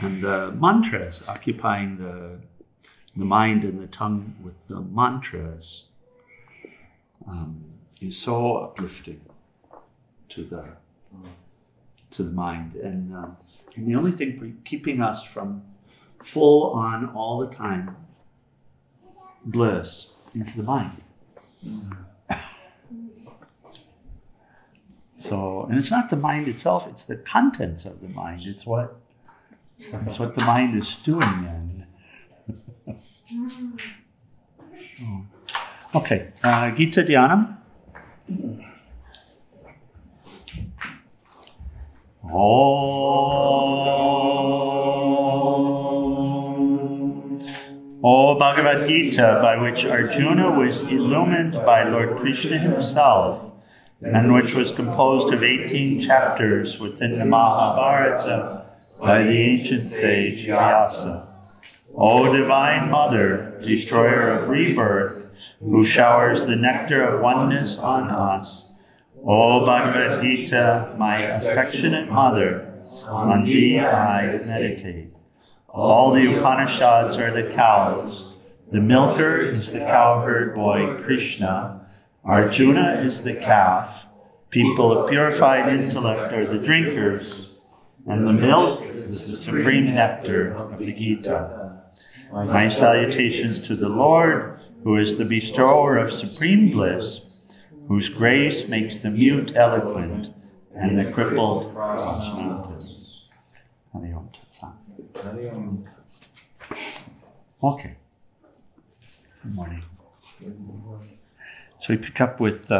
And the mantras, occupying the mind and the tongue with the mantras, is so uplifting to the mind. And the only thing keeping us from full on all the time bliss is the mind. So, and it's not the mind itself, it's the contents of the mind. It's what the mind is stewing in. Okay, Gita Dhyanam. O Bhagavad Gita, by which Arjuna was illumined by Lord Krishna himself, and which was composed of 18 chapters within the Mahabharata by the ancient sage Vyasa. O Divine Mother, destroyer of rebirth, who showers the nectar of oneness on us, O Bhagavad Gita, my affectionate mother, on thee I meditate. All the Upanishads are the cows. The milker is the cowherd boy Krishna. Arjuna is the calf. People of purified intellect are the drinkers. And the milk is the supreme nectar of the Gita. My salutations to the Lord, who is the bestower of supreme bliss, whose grace makes the mute eloquent and the crippled cross mountains. Hari-Om Tat Sat. Okay. Good morning. So we pick up with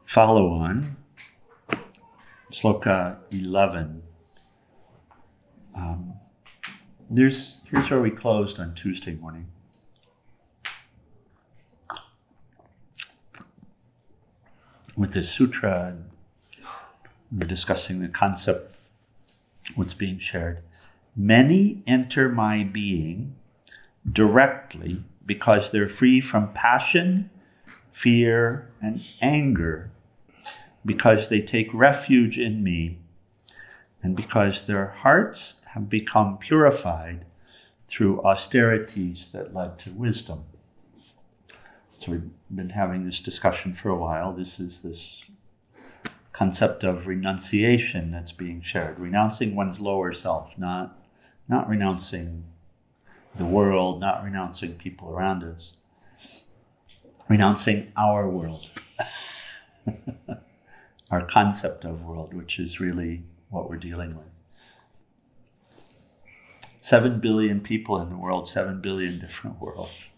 follow on, Sloka 11. Here's where we closed on Tuesday morning. With this sutra, and we're discussing the concept, what's being shared. Many enter my being directly because they're free from passion, fear, and anger, because they take refuge in me, and because their hearts have become purified through austerities that led to wisdom. So we've been having this discussion for a while. This is this concept of renunciation that's being shared. Renouncing one's lower self, not renouncing the world, not renouncing people around us. Renouncing our world. Our concept of world, which is really what we're dealing with. 7 billion people in the world, 7 billion different worlds.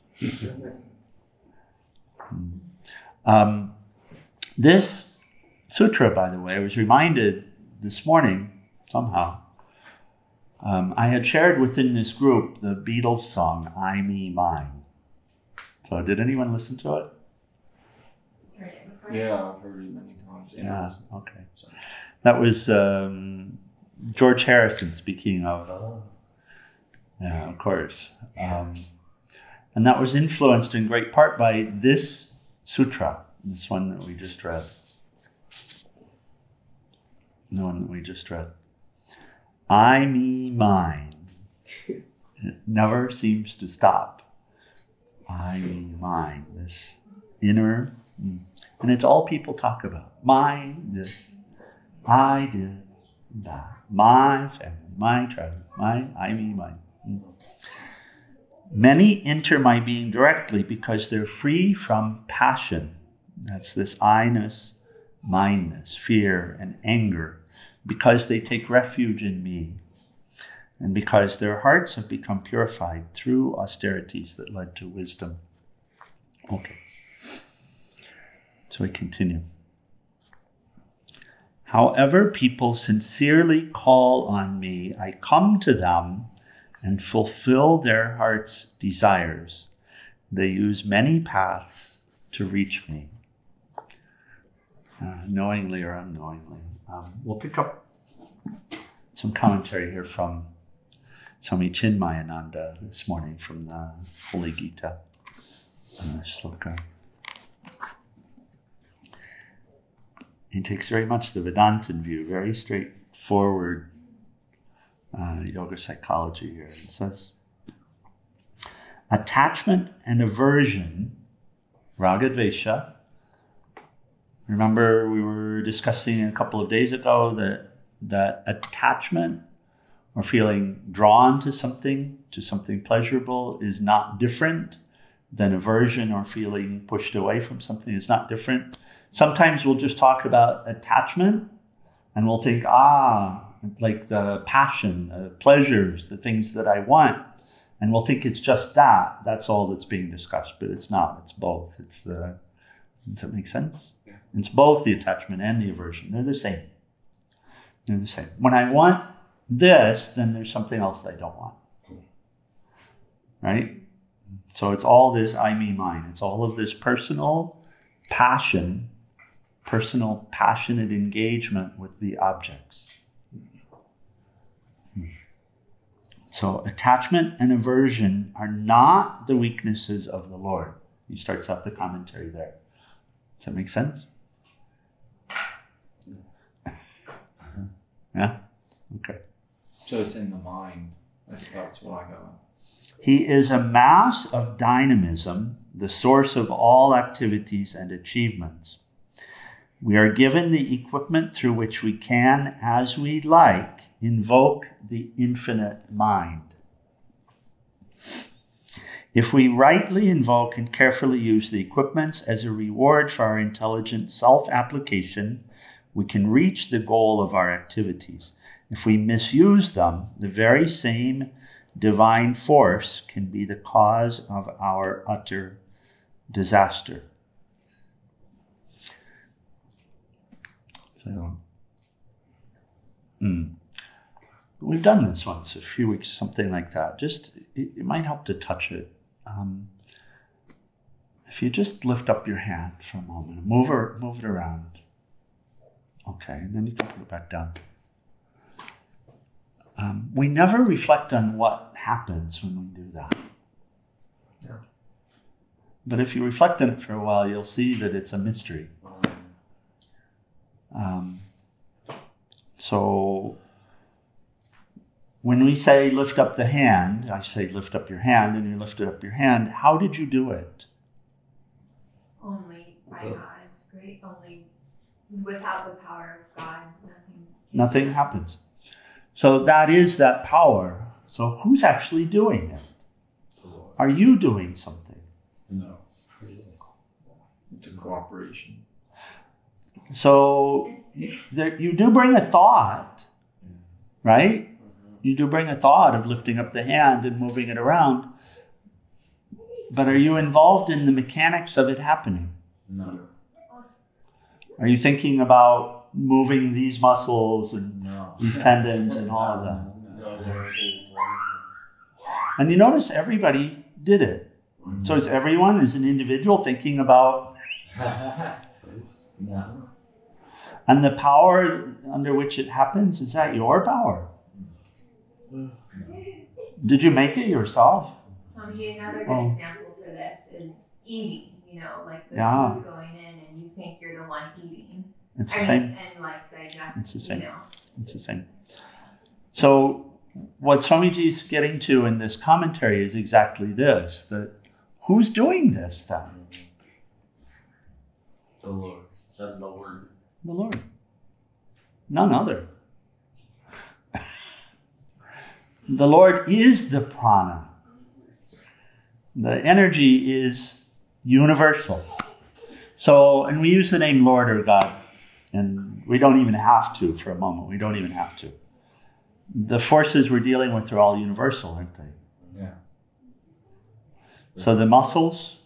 This sutra, by the way, I was reminded this morning, somehow, I had shared within this group the Beatles song, I, Me, Mine. So did anyone listen to it? Yeah, I've heard it many times. Yeah, okay. That was George Harrison speaking of. Yeah, of course. And that was influenced in great part by this sutra, this one that we just read. The one that we just read. I, me, mine. It never seems to stop. I, me, mine. This inner, and it's all people talk about. Mine, this. I did that. My family, my tribe, mine, I, me, mine. Many enter my being directly because they're free from passion. That's this I-ness, mine-ness, fear, and anger, because they take refuge in me, and because their hearts have become purified through austerities that led to wisdom. Okay. So we continue. However people sincerely call on me, I come to them and fulfill their heart's desires. They use many paths to reach me, knowingly or unknowingly. We'll pick up some commentary here from Swami Chinmayananda this morning from the Holy Gita, Sloka. He takes very much the Vedantin view, very straightforward yoga psychology here. It says, attachment and aversion, raga dvesha. Remember we were discussing a couple of days ago that attachment or feeling drawn to something pleasurable is not different than aversion or feeling pushed away from something. It's not different. Sometimes we'll just talk about attachment and we'll think, like the passion, the pleasures, the things that I want. And we'll think it's just that. That's all that's being discussed, but it's not. It's both. Does that make sense? Yeah. It's both the attachment and the aversion. They're the same. They're the same. When I want this, then there's something else I don't want. Right? So it's all this I, me, mine. It's all of this personal passion, personal passionate engagement with the objects. So attachment and aversion are not the weaknesses of the Lord. He starts out the commentary there. Does that make sense? Yeah? Okay. So it's in the mind. That's what I got. He is a mass of dynamism, the source of all activities and achievements. We are given the equipment through which we can, as we like, invoke the infinite mind. If we rightly invoke and carefully use the equipments as a reward for our intelligent self-application, we can reach the goal of our activities. If we misuse them, the very same divine force can be the cause of our utter disaster. So, we've done this once, a few weeks, something like that. Just, it might help to touch it. If you just lift up your hand for a moment, move it around. Okay, and then you can put it back down. We never reflect on what happens when we do that. Yeah. But if you reflect on it for a while, you'll see that it's a mystery. So when we say lift up the hand, I say lift up your hand, and you lifted up your hand. How did you do it? Only by God's grace. Only without the power of God, nothing happens. So that is that power. So who's actually doing it? Are you doing something? No. It's a cooperation. So you do bring a thought, right? You do bring a thought of lifting up the hand and moving it around. But are you involved in the mechanics of it happening? No. Are you thinking about moving these muscles and these tendons and all of that? And you notice everybody did it. So is everyone as an individual thinking about... No. And the power under which it happens, is that your power? Did you make it yourself? Swamiji, another good example for this is eating. Like the food going in and you think you're the one eating. It's the same. And like digest, It's the same. It's the same. So what Swamiji's getting to in this commentary is exactly this, that who's doing this then? The Lord. The Lord. The Lord. None other. The Lord is the prana. The energy is universal. So, and we use the name Lord or God, and we don't even have to for a moment. We don't even have to. The forces we're dealing with are all universal, aren't they? Yeah. So the muscles,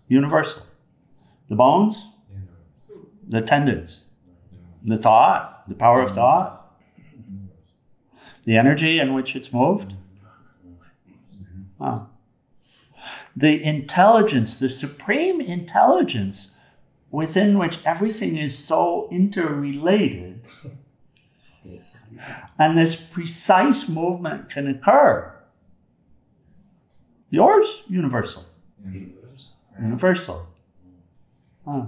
universal. The bones, the tendons, the thought, the power of thought, the energy in which it's moved. Wow. The intelligence, the supreme intelligence within which everything is so interrelated, and this precise movement can occur. Yours, universal. Universal. Huh.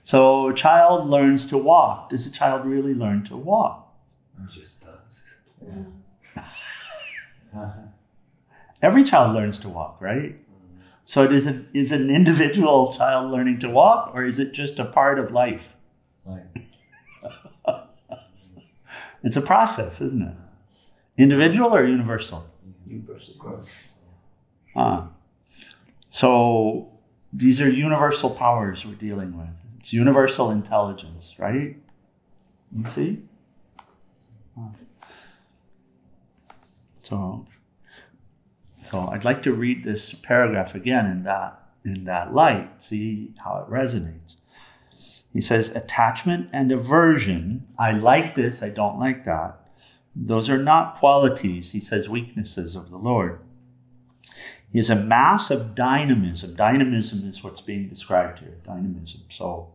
So a child learns to walk. Does a child really learn to walk? It just does. Every child learns to walk, right? So is an individual child learning to walk, or is it just a part of life? It's a process, isn't it? Individual or universal? Universal. So these are universal powers we're dealing with. It's universal intelligence, right? You see? So I'd like to read this paragraph again in that light, see how it resonates. He says, attachment and aversion, I like this, I don't like that. Those are not qualities, he says, weaknesses of the Lord. He is a mass of dynamism. Dynamism is what's being described here, dynamism. So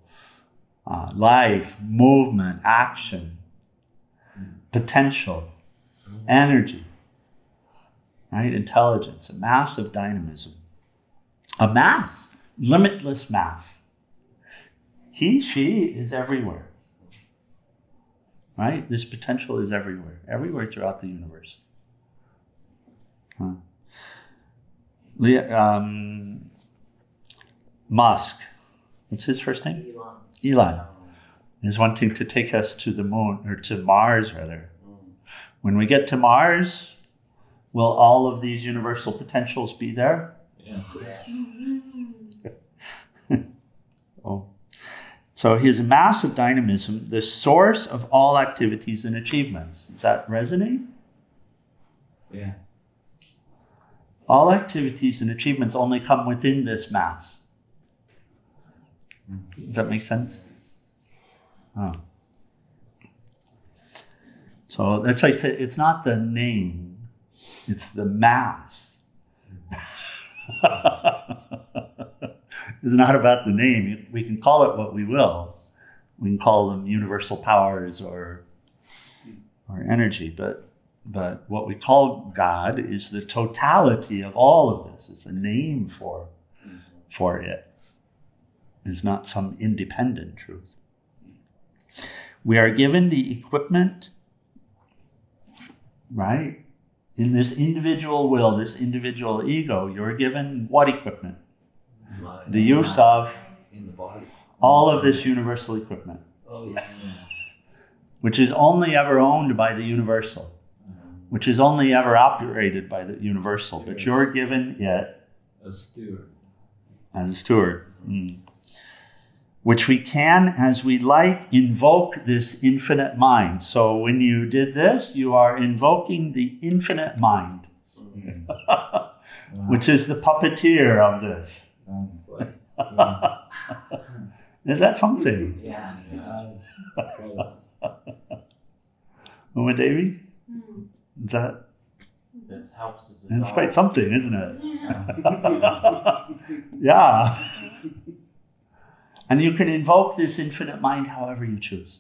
life, movement, action, potential, energy, right? Intelligence, a mass of dynamism. A mass, limitless mass. He, she is everywhere, right? This potential is everywhere throughout the universe. Musk, what's his first name? Elon is wanting to take us to the moon, or to Mars rather. When we get to Mars, will all of these universal potentials be there? Yeah. Oh. So he is a mass of dynamism, the source of all activities and achievements. Does that resonate? Yeah. All activities and achievements only come within this mass. Does that make sense? Oh. So that's why I said it's not the name, it's the mass. It's not about the name. We can call it what we will. We can call them universal powers or energy, but what we call God is the totality of all of this. It's a name for it. It's not some independent truth. We are given the equipment, right? In this individual will, this individual ego, you're given what equipment? The use of in the body. All of this universal equipment. Oh yeah. Which is only ever owned by the universal. Which is only ever operated by the universal. But you're given it as steward. As a steward. Which we can, as we like, invoke this infinite mind. So when you did this, you are invoking the infinite mind. Which is the puppeteer of this. That's like, Is that something? yeah. That's incredible. Uma Devi? Is that? That helps to dissolve. It's quite something, isn't it? Yeah. And you can invoke this infinite mind however you choose.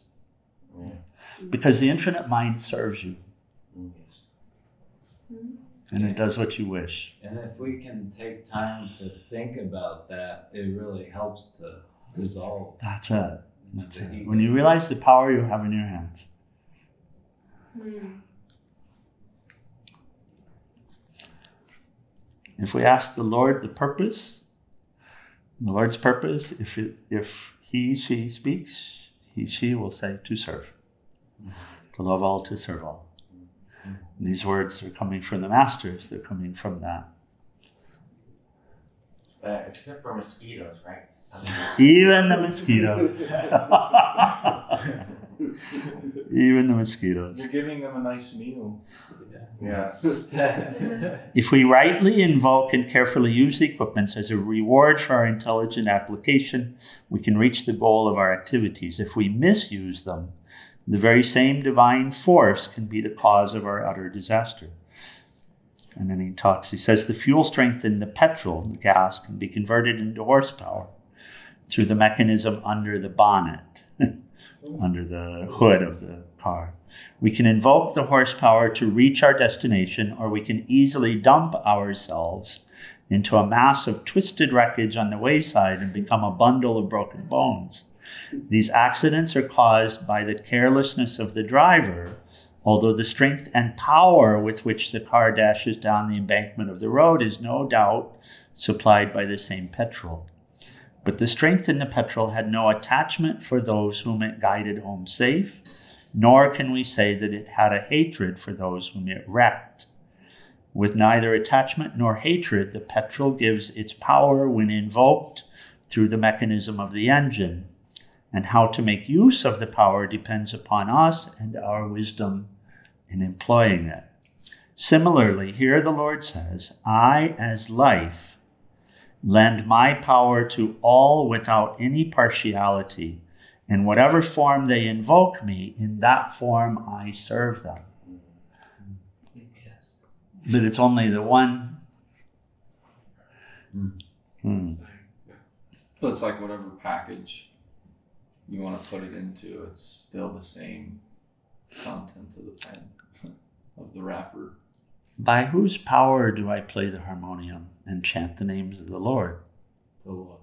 Yeah. Because the infinite mind serves you. Yes. And it does what you wish. And if we can take time to think about that, it really helps to dissolve. That's it. That's it. When you realize the power you have in your hands. If we ask the Lord the purpose, the Lord's purpose, if he, she speaks, he, she will say to serve. To love all, to serve all. And these words are coming from the masters. They're coming from that. Except for mosquitoes, right? Even the mosquitoes. Even the mosquitoes. You're giving them a nice meal. Yeah. If we rightly invoke and carefully use the equipments as a reward for our intelligent application, we can reach the goal of our activities. If we misuse them, the very same divine force can be the cause of our utter disaster. And then he says, the fuel strength in the petrol, the gas, can be converted into horsepower through the mechanism under the bonnet, under the hood of the car. We can invoke the horsepower to reach our destination, or we can easily dump ourselves into a mass of twisted wreckage on the wayside and become a bundle of broken bones. These accidents are caused by the carelessness of the driver although the strength and power with which the car dashes down the embankment of the road is no doubt supplied by the same petrol. But the strength in the petrol had no attachment for those whom it guided home safe, nor can we say that it had a hatred for those whom it wrecked. With neither attachment nor hatred, the petrol gives its power when invoked through the mechanism of the engine, and how to make use of the power depends upon us and our wisdom in employing it. Similarly, here the Lord says, I, as life, lend my power to all without any partiality. In whatever form they invoke me, in that form I serve them. Yes. But it's only the one. But it's like whatever package you want to put it into, it's still the same contents of the pen, of the wrapper. By whose power do I play the harmonium and chant the names of the Lord? The Lord.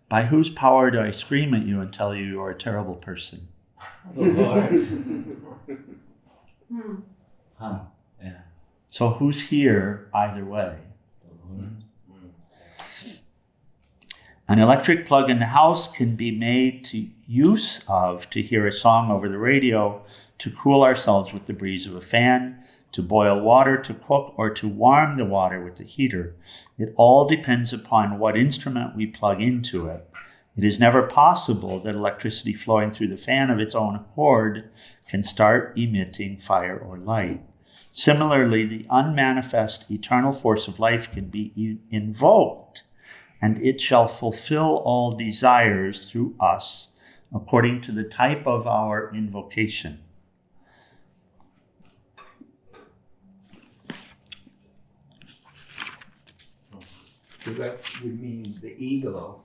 By whose power do I scream at you and tell you you're a terrible person? The Lord. Huh. Yeah. So who's here either way? The Lord. An electric plug in the house can be made to use of to hear a song over the radio, to cool ourselves with the breeze of a fan, to boil water, to cook, or to warm the water with the heater. It all depends upon what instrument we plug into it. It is never possible that electricity flowing through the fan of its own accord can start emitting fire or light. Similarly, the unmanifest eternal force of life can be invoked, and it shall fulfill all desires through us according to the type of our invocation. So that would mean the ego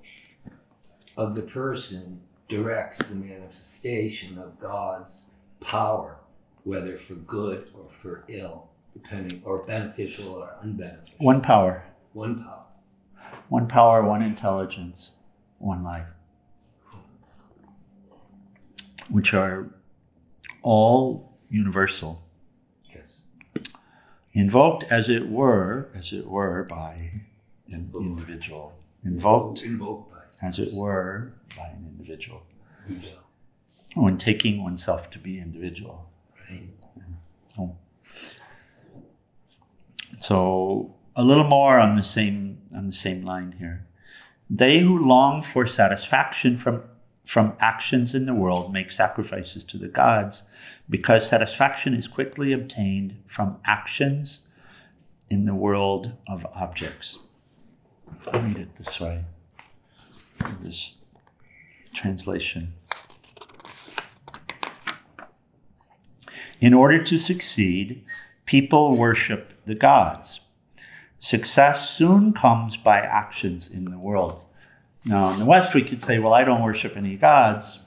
of the person directs the manifestation of God's power, whether for good or for ill, depending, or beneficial or unbeneficial. One power. One power. One power, one intelligence, one life, which are all universal. Yes. Invoked, as it were, by an individual. Invoked, by as it were, by an individual. ego. When taking oneself to be individual. Right. Oh. So a little more on the same line here. They who long for satisfaction from actions in the world make sacrifices to the gods, because satisfaction is quickly obtained from actions in the world of objects. I'll read it this way, this translation. In order to succeed, people worship the gods. Success soon comes by actions in the world. Now, in the West, we could say, well, I don't worship any gods,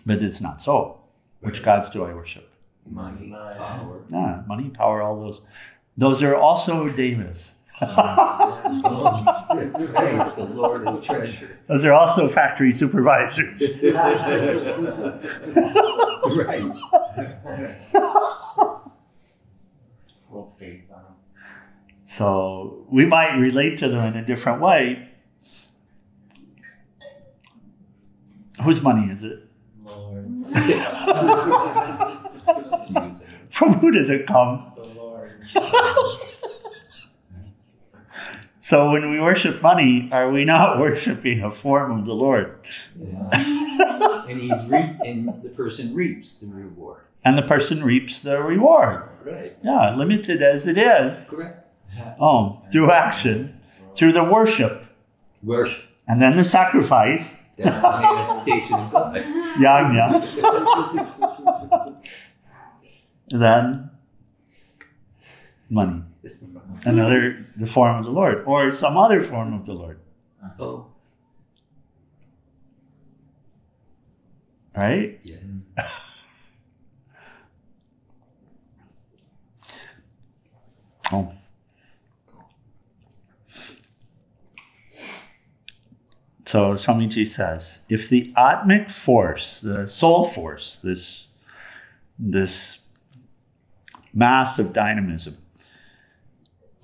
but it's not so. Which gods do I worship? Money, power. Yeah, money, power, all those. Those are also devas. Oh, that's right, the Lord and treasure. Those are also factory supervisors. Right. We'll faith on them. So we might relate to them in a different way. Whose money is it? Lord. Just use it. From who does it come? The Lord. So when we worship money, are we not worshiping a form of the Lord? Yes. And the person reaps the reward. And the person reaps the reward. Right. Yeah, limited as it is. Correct. Through action, through the worship, Worship. and then the sacrifice, That's the manifestation of God. yajna, then money. The form of the Lord, or some other form of the Lord. Oh, Right? yeah. Oh. So Swamiji says, if the Atmic force, the soul force, this massive dynamism.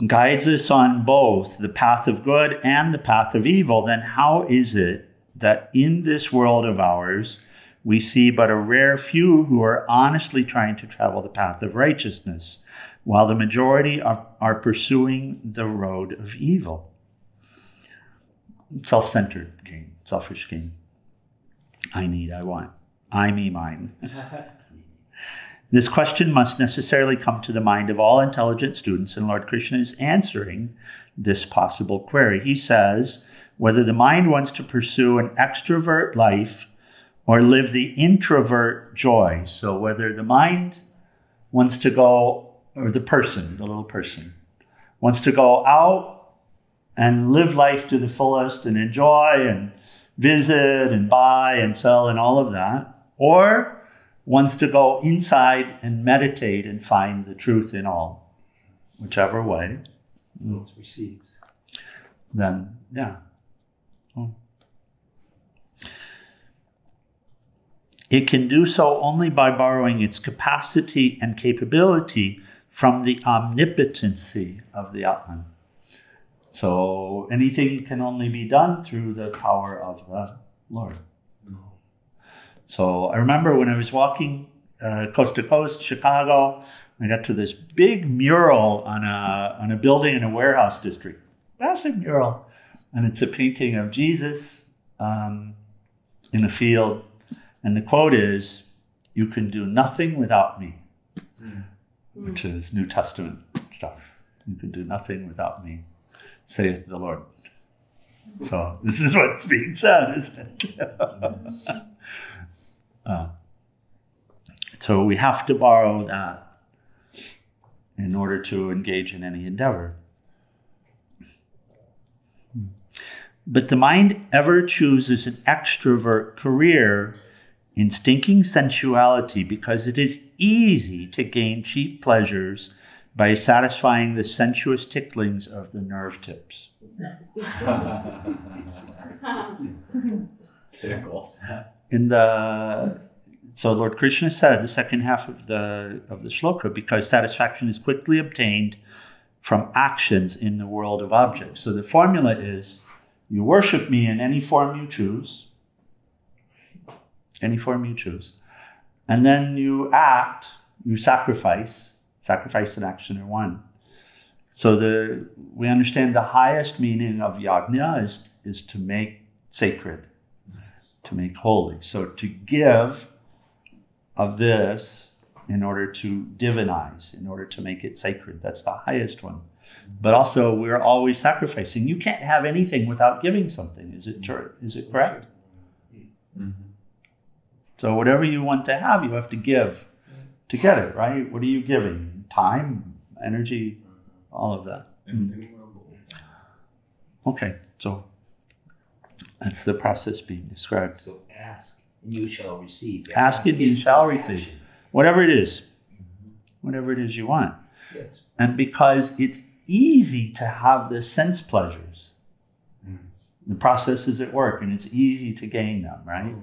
Guides us on both the path of good and the path of evil, then how is it that in this world of ours, we see but a rare few who are honestly trying to travel the path of righteousness, while the majority are pursuing the road of evil? Self-centered gain, selfish gain. I need, I want. I, me, mine. This question must necessarily come to the mind of all intelligent students, and Lord Krishna is answering this possible query. He says, whether the mind wants to pursue an extrovert life or live the introvert joy. So whether the mind wants to go, or the person, the little person, wants to go out and live life to the fullest and enjoy and visit and buy and sell and all of that, or wants to go inside and meditate and find the truth in all, whichever way, It receives. then yeah. It can do so only by borrowing its capacity and capability from the omnipotency of the Atman. So anything can only be done through the power of the Lord. So I remember when I was walking coast to coast, Chicago, I got to this big mural on a building in a warehouse district. Massive mural. And it's a painting of Jesus in a field. And the quote is, "You can do nothing without me," which is New Testament stuff. You can do nothing without me, saith the Lord. So this is what's being said, isn't it? So we have to borrow that in order to engage in any endeavor. But the mind ever chooses an extrovert career in stinking sensuality because it is easy to gain cheap pleasures by satisfying the sensuous ticklings of the nerve tips. Tickles. So Lord Krishna said, the second half of the shloka, because satisfaction is quickly obtained from actions in the world of objects. So the formula is, you worship me in any form you choose, and then you act, you sacrifice and action are one. So we understand the highest meaning of yajna is to make sacred, to make holy. So to give of this in order to divinize, in order to make it sacred. That's the highest one. But also we're always sacrificing. You can't have anything without giving something. Is it true? Is it correct? Mm-hmm. So whatever you want to have, you have to give to get it, right? What are you giving? Time, energy, all of that. Okay, so that's the process being described. So ask and you shall receive. Ask and you shall receive. Whatever it is. Whatever it is you want. Yes. And because it's easy to have the sense pleasures, the process is at work and it's easy to gain them, right?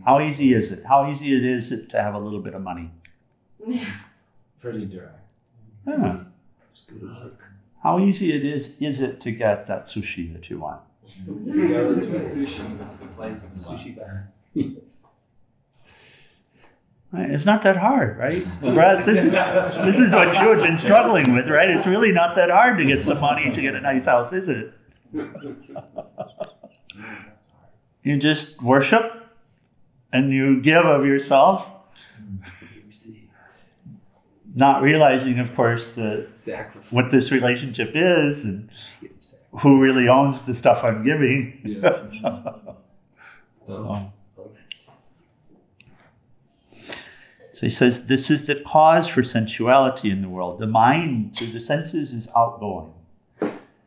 How easy is it? How easy it is to have a little bit of money? Yes. Pretty dry. Yeah. It's good work. How easy is it to get that sushi that you want? You go to a sushi place and Sushi bar. Right? It's not that hard, right? Brad, this is what you had been struggling with, right? It's really not that hard to get some money to get a nice house, is it? You just worship and you give of yourself, not realizing, of course, Sacrifice. what this relationship is and who really owns the stuff I'm giving. Yeah. That's So he says, this is the cause for sensuality in the world. The mind, through the senses, is outgoing.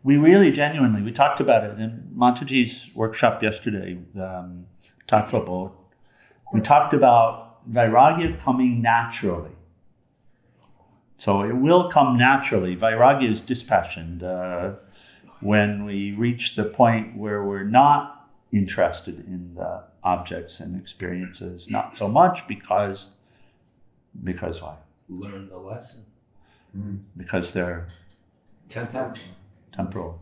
We really genuinely, we talked about it in Mataji's workshop yesterday, Tattva Bodh. We talked about Vairagya coming naturally. So it will come naturally. Vairagya is dispassion. When we reach the point where we're not interested in the objects and experiences, not so much because why? learn the lesson. because they're temporal.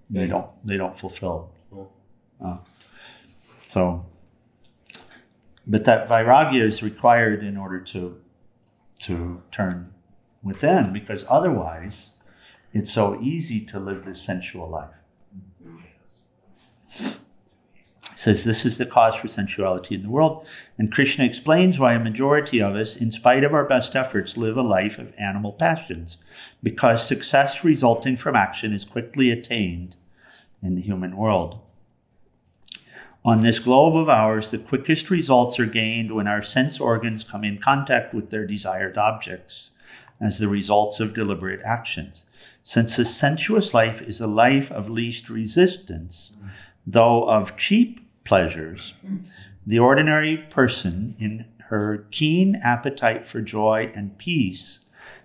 They don't fulfill. So, but that vairagya is required in order to turn within, because otherwise it's so easy to live this sensual life. It says this is the cause for sensuality in the world, and Krishna explains why a majority of us, in spite of our best efforts, live a life of animal passions, because success resulting from action is quickly attained in the human world. On this globe of ours, the quickest results are gained when our sense organs come in contact with their desired objects as the results of deliberate actions. Since the sensuous life is a life of least resistance, though of cheap pleasures, the ordinary person, in her keen appetite for joy and peace,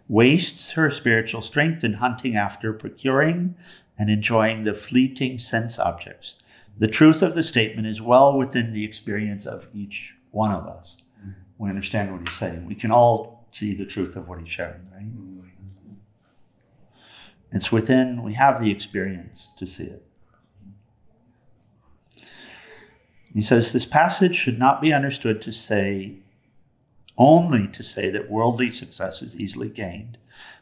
wastes her spiritual strength in hunting after, procuring, and enjoying the fleeting sense objects. The truth of the statement is well within the experience of each one of us. We understand what he's saying. We can all see the truth of what he's sharing, right? It's within, we have the experience to see it. He says, this passage should not be understood to say, only to say that worldly success is easily gained,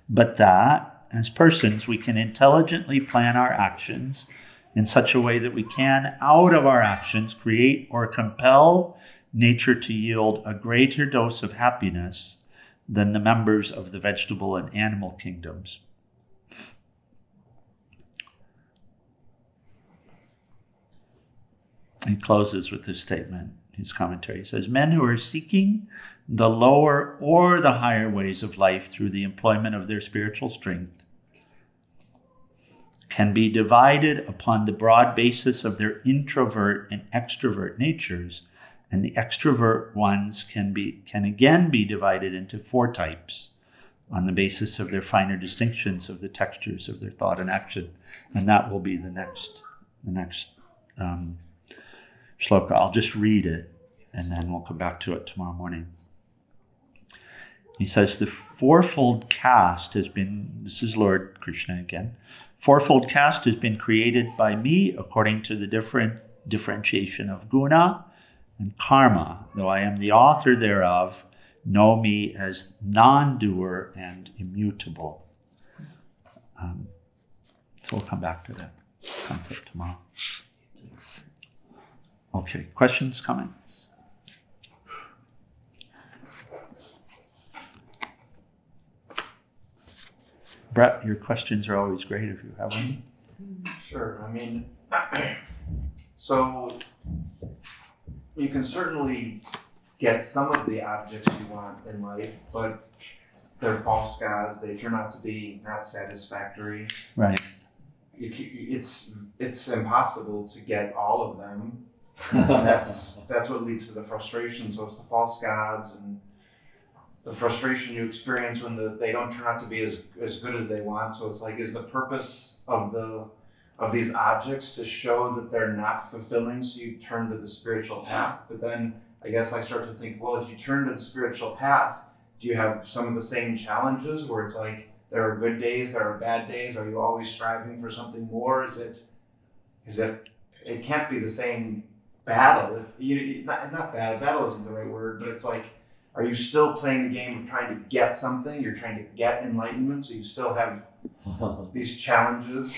but that, as persons, we can intelligently plan our actions in such a way that we can, out of our actions, create or compel nature to yield a greater dose of happiness than the members of the vegetable and animal kingdoms. He closes with this statement, his commentary. He says, men who are seeking the lower or the higher ways of life through the employment of their spiritual strength can be divided upon the broad basis of their introvert and extrovert natures, and the extrovert ones can again be divided into 4 types on the basis of their finer distinctions of the textures of their thought and action. And that will be the next shloka. I'll just read it, and then we'll come back to it tomorrow morning. He says, the fourfold caste has been, this is Lord Krishna again, fourfold caste has been created by me according to the differentiation of guna and karma. Though I am the author thereof, know me as non-doer and immutable. So we'll come back to that concept tomorrow. Okay, questions, comments? Brett, your questions are always great if you have one. Sure. I mean, so you can certainly get some of the objects you want in life, but they're false gods. They turn out to be not satisfactory. Right. It's impossible to get all of them. That's what leads to the frustration. So it's the false gods and the frustration you experience when they don't turn out to be as good as they want. So it's like, is the purpose of these objects to show that they're not fulfilling, so you turn to the spiritual path? But then I guess I start to think, well, if you turn to the spiritual path, do you have some of the same challenges where it's like there are good days, there are bad days? Are you always striving for something more? It can't be the same battle. If you not bad, battle isn't the right word, but it's like, are you still playing the game of trying to get something? You're trying to get enlightenment, so you still have these challenges.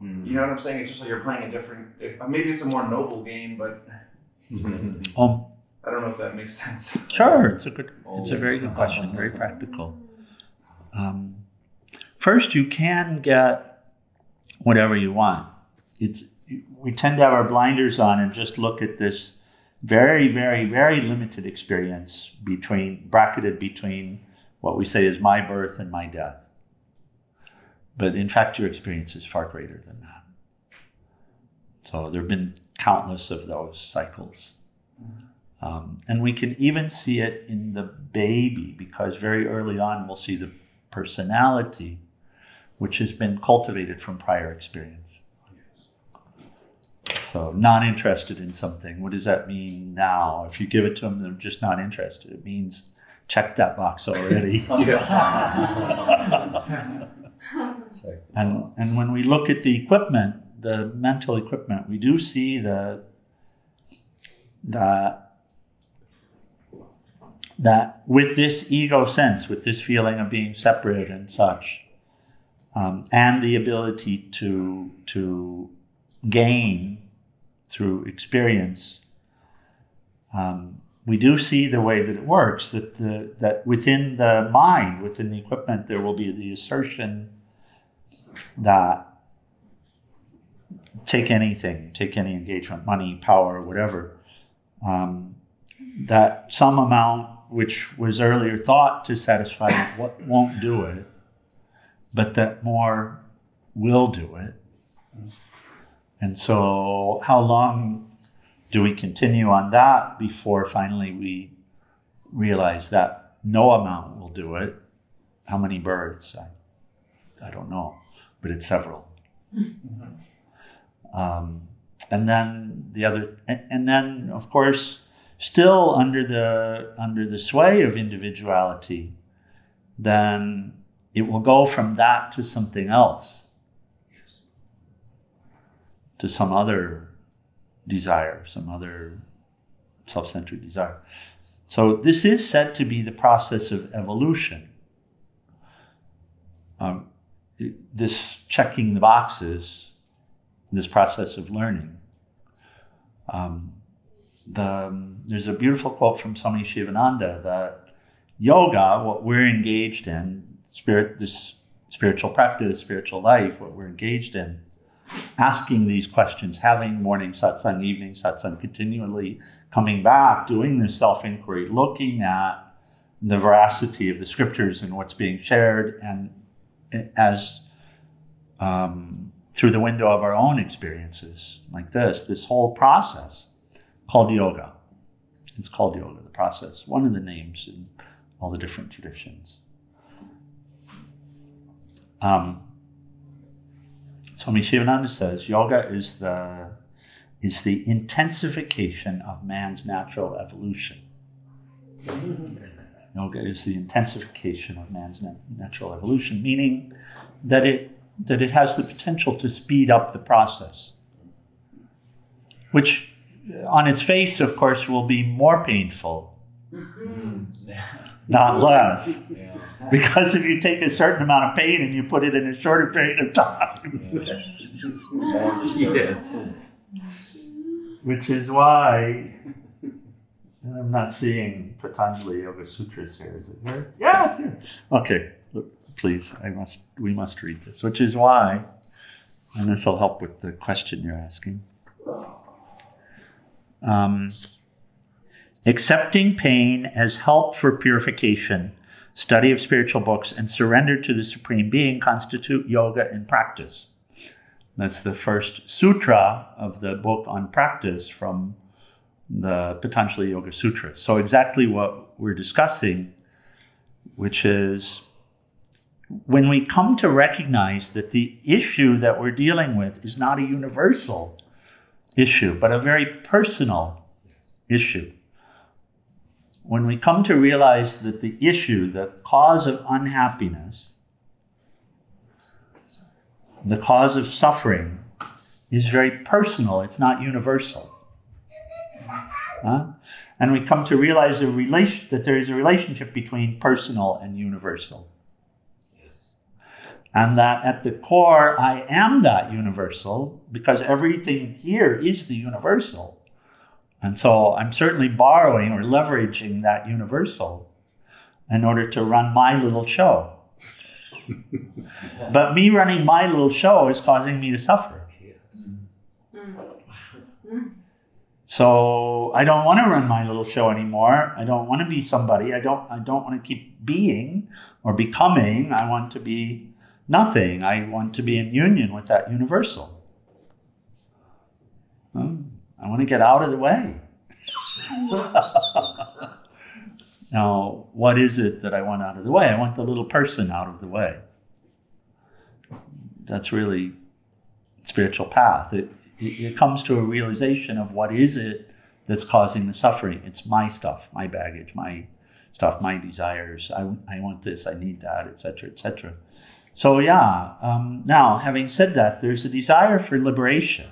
You know what I'm saying? It's just like you're playing a different. Maybe it's a more noble game, but I don't know if that makes sense. Sure, it's a very good question, very practical. First, you can get whatever you want. We tend to have our blinders on and just look at this very, very, very limited experience bracketed between what we say is my birth and my death. But in fact, your experience is far greater than that. So there have been countless of those cycles. And we can even see it in the baby, because very early on we'll see the personality which has been cultivated from prior experience. So not interested in something, what does that mean now? If you give it to them, they're just not interested. It means checked that box already. And when we look at the equipment, the mental equipment, we do see that with this ego sense, with this feeling of being separate and such, and the ability to gain through experience, we do see the way that it works, that within the mind, within the equipment, there will be the assertion that take anything, take any engagement, money, power, whatever, that some amount which was earlier thought to satisfy it won't do it, but that more will do it. And so how long do we continue on that before finally we realize that no amount will do it? How many birds? I don't know, but it's several. And then of course, still under the sway of individuality, then it will go from that to something else, to some other desire, some other self-centered desire. So this is said to be the process of evolution. This checking the boxes, this process of learning. There's a beautiful quote from Swami Shivananda that yoga, what we're engaged in, this spiritual practice, spiritual life, what we're engaged in, asking these questions, having morning satsang, evening satsang, continually coming back, doing this self-inquiry, looking at the veracity of the scriptures and what's being shared, and as through the window of our own experiences, like this whole process called yoga. It's called yoga, the process, one of the names in all the different traditions. Swami Shivananda says yoga is the intensification of man's natural evolution. Yoga is the intensification of man's natural evolution, meaning that it has the potential to speed up the process, which on its face, of course, will be more painful, not less. Because if you take a certain amount of pain and you put it in a shorter period of time. Yes. Which is why, and I'm not seeing Patanjali Yoga Sutras here. Is it here? Yeah, it's here. Okay, look, please, we must read this. Which is why, and this will help with the question you're asking. Accepting pain as help for purification, study of spiritual books, and surrender to the Supreme Being constitute yoga in practice. That's the first sutra of the book on practice from the Patanjali Yoga Sutra. So exactly what we're discussing, which is when we come to recognize that the issue that we're dealing with is not a universal issue, but a very personal issue. When we come to realize that the issue, the cause of unhappiness, the cause of suffering is very personal, it's not universal. And we come to realize that there is a relationship between personal and universal. And that at the core, I am that universal, because everything here is the universal. And so I'm certainly borrowing or leveraging that universal in order to run my little show. But me running my little show is causing me to suffer. So I don't want to run my little show anymore. I don't want to be somebody. I don't want to keep being or becoming. I want to be nothing. I want to be in union with that universal. I want to get out of the way. Now, what is it that I want out of the way? I want the little person out of the way. That's really spiritual path. It comes to a realization of what is it that's causing the suffering. It's my stuff, my baggage, my stuff, my desires. I want this, I need that, etc., etc. So yeah, now having said that, there's a desire for liberation,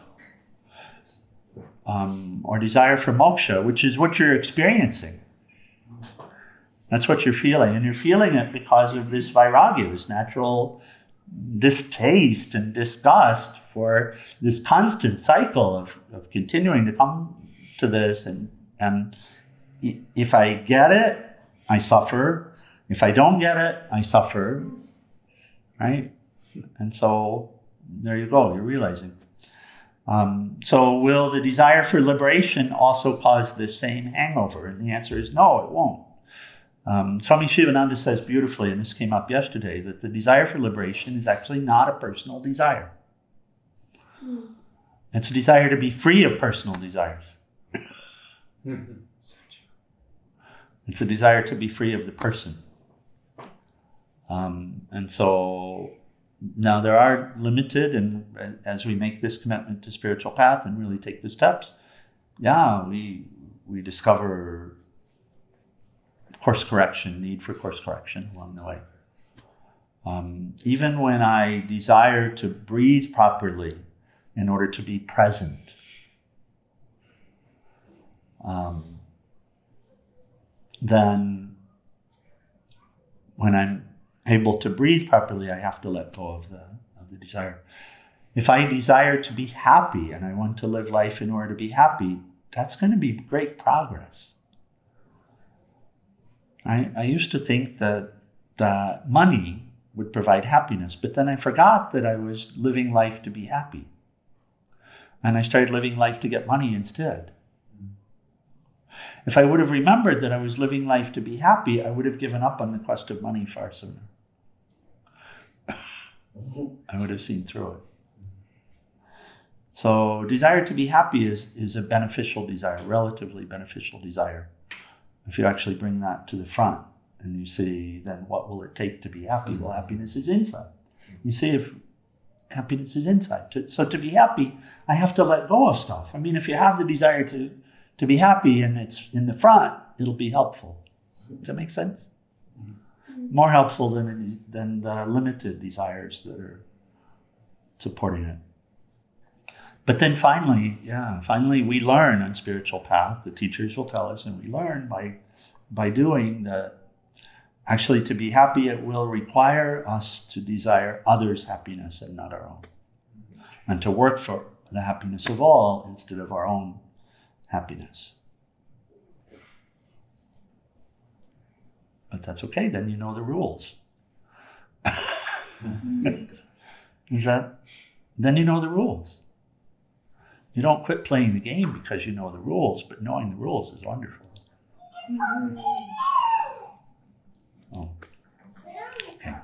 or desire for moksha, which is what you're experiencing. That's what you're feeling, and you're feeling it because of this vairagya, this natural distaste and disgust for this constant cycle of continuing to come to this, and if I get it, I suffer. If I don't get it, I suffer. Right? And so there you go, you're realizing. So will the desire for liberation also cause the same hangover? And the answer is no, it won't. Swami Shivananda says beautifully, and this came up yesterday, that the desire for liberation is actually not a personal desire. It's a desire to be free of personal desires. It's a desire to be free of the person. And so now there are limited, and as we make this commitment to spiritual path and really take the steps, we discover course correction, need for course correction along the way. Even when I desire to breathe properly in order to be present, then when I'm able to breathe properly, I have to let go of the desire. If I desire to be happy and I want to live life in order to be happy, that's going to be great progress. I used to think that money would provide happiness, but then I forgot that I was living life to be happy. And I started living life to get money instead. If I would have remembered that I was living life to be happy, I would have given up on the quest of money far sooner. I would have seen through it. So desire to be happy is a beneficial desire, relatively beneficial desire. If you actually bring that to the front and you see, then what will it take to be happy? Well, happiness is inside. You see, if happiness is inside. So to be happy, I have to let go of stuff. I mean, if you have the desire to be happy and it's in the front, it'll be helpful. Does that make sense? More helpful than the limited desires that are supporting it. But then finally we learn on spiritual path. The teachers will tell us, and we learn by doing that. Actually, to be happy, it will require us to desire others' happiness and not our own, and to work for the happiness of all instead of our own happiness. But that's okay, then you know the rules. Then you know the rules. You don't quit playing the game because you know the rules, but knowing the rules is wonderful. Oh. Okay.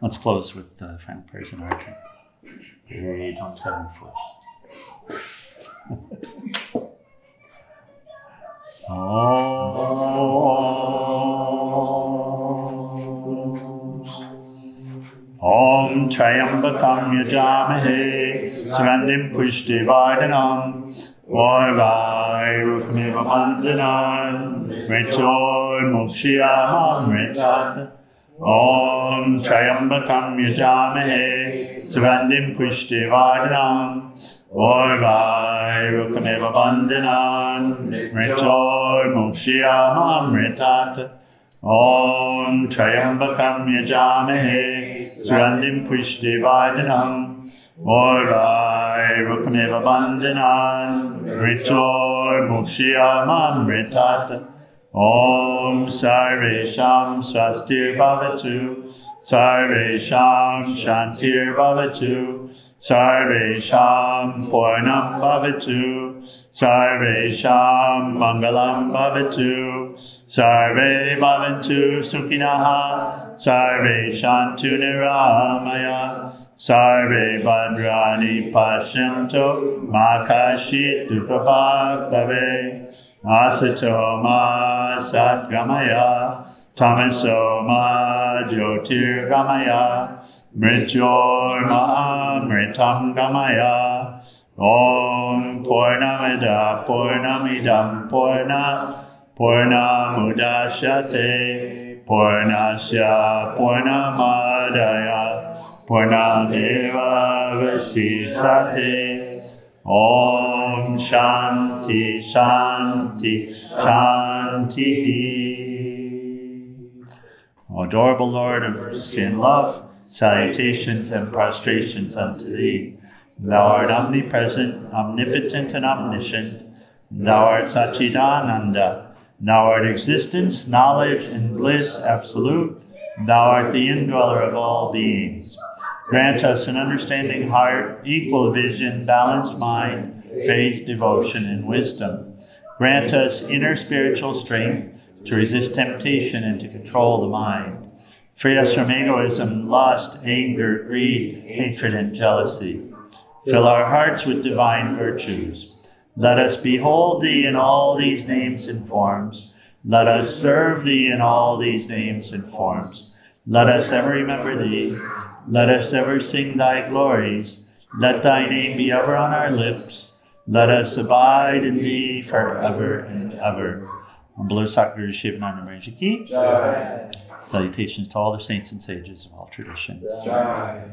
Let's close with the final prayers and archery. Page 174. Om Trayambakam Yajamahe Sugandhim Pushtivardhanam Orvai Rukmeva Bandhanan Mritor Mokshiyamamritat Om Trayambakam Yajamahe Sugandhim Pushtivardhanam Orvai Rukmeva Bandhanan Mritor Mokshiyamamritat Om Trayambakam Yajamahe Sugandhim Pushtivardhanam Orvai Rukmeva Bandhanan Mritor Mokshiyamamritat Om Sarvesham Swastir Bhavatu Sarvesham Shantir Bhavatu Sarvesham Purnam Bhavatu Sarvesham Mangalam Bhavatu Sarve Bhavantu Sukhinaha Sarve Shantu Niramaya Sarve Bhadrani Pashyanto Makashit Dukhabhag Bhave Asato Ma Satgamaya Tamaso Ma Jyotir Gamaya Mrityor Ma Mritam Gamaya Om Purnamida Purnamidam Purnat Purnamudachyate Purnasya Purnamadaya Purnameva Vasishyate. Om Shanti Shanti Shanti. O adorable Lord of mercy and love, salutations and prostrations unto thee. Thou art omnipresent, omnipotent, and omniscient. Thou art Satchidananda. Thou art existence, knowledge, and bliss absolute. Thou art the indweller of all beings. Grant us an understanding heart, equal vision, balanced mind, faith, devotion, and wisdom. Grant us inner spiritual strength to resist temptation and to control the mind. Free us from egoism, lust, anger, greed, hatred, and jealousy. Fill our hearts with divine virtues. Let us behold thee in all these names and forms. Let us serve thee in all these names and forms. Let us ever remember thee. Let us ever sing thy glories. Let thy name be ever on our lips. Let us abide in thee forever and ever. Below Satguru Shivananda Maharaj Ki. Salutations to all the saints and sages of all traditions. Jai.